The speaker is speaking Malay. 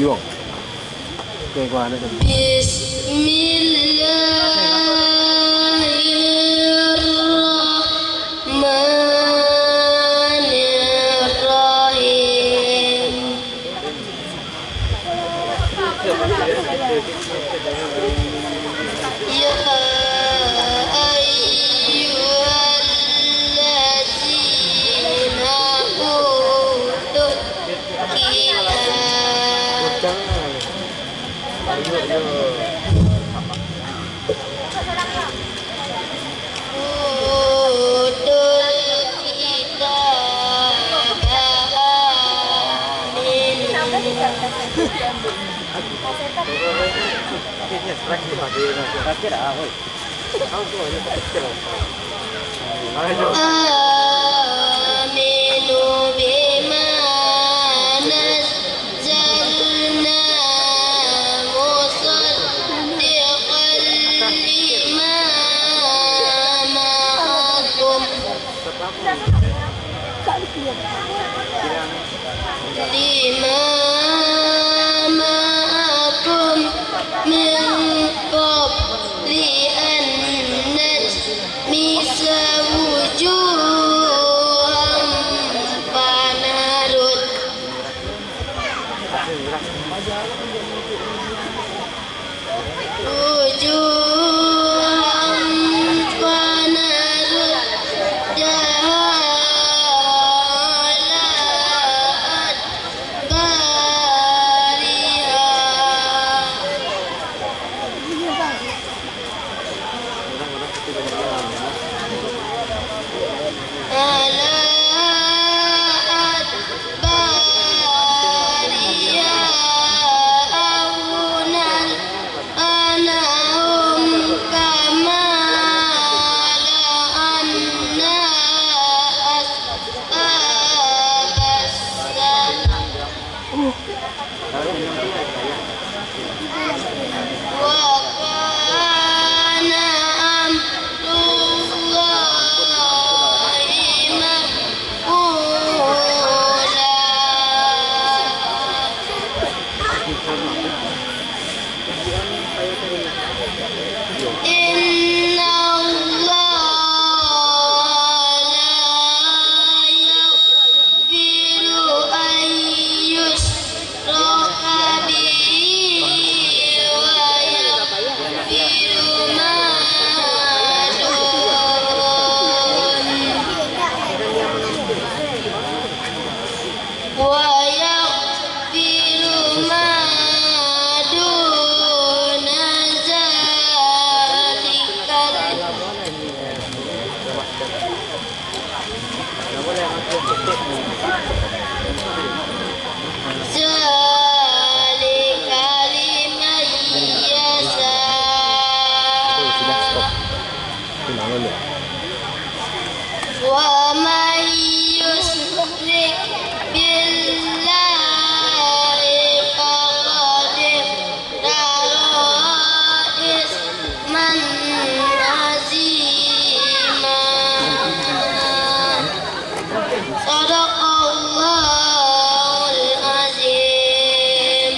Iwang. Kayak mana kan? Bismillahirrahmanirrahim. Ya ayyuhalladzina utul kitab aminu bima nazzalna musaddiqan lima ma'akum min qabli an najmisa wujuhan fanarud wujuhan fanarud jahalat bariha alaat bariha awunal anahum kama la'anna as'abassan wa kana amrullahi maf'ula. Inna Allah la yaghfiru an yushraka bihi wa yaghfiru ma dun wa yaghfiru ma duna zalika zalika liman yasha. Sudah stop. Kenapa lu? Wa man yusyrik billahi faqad iftara isman azima. Sadaqallahul azim.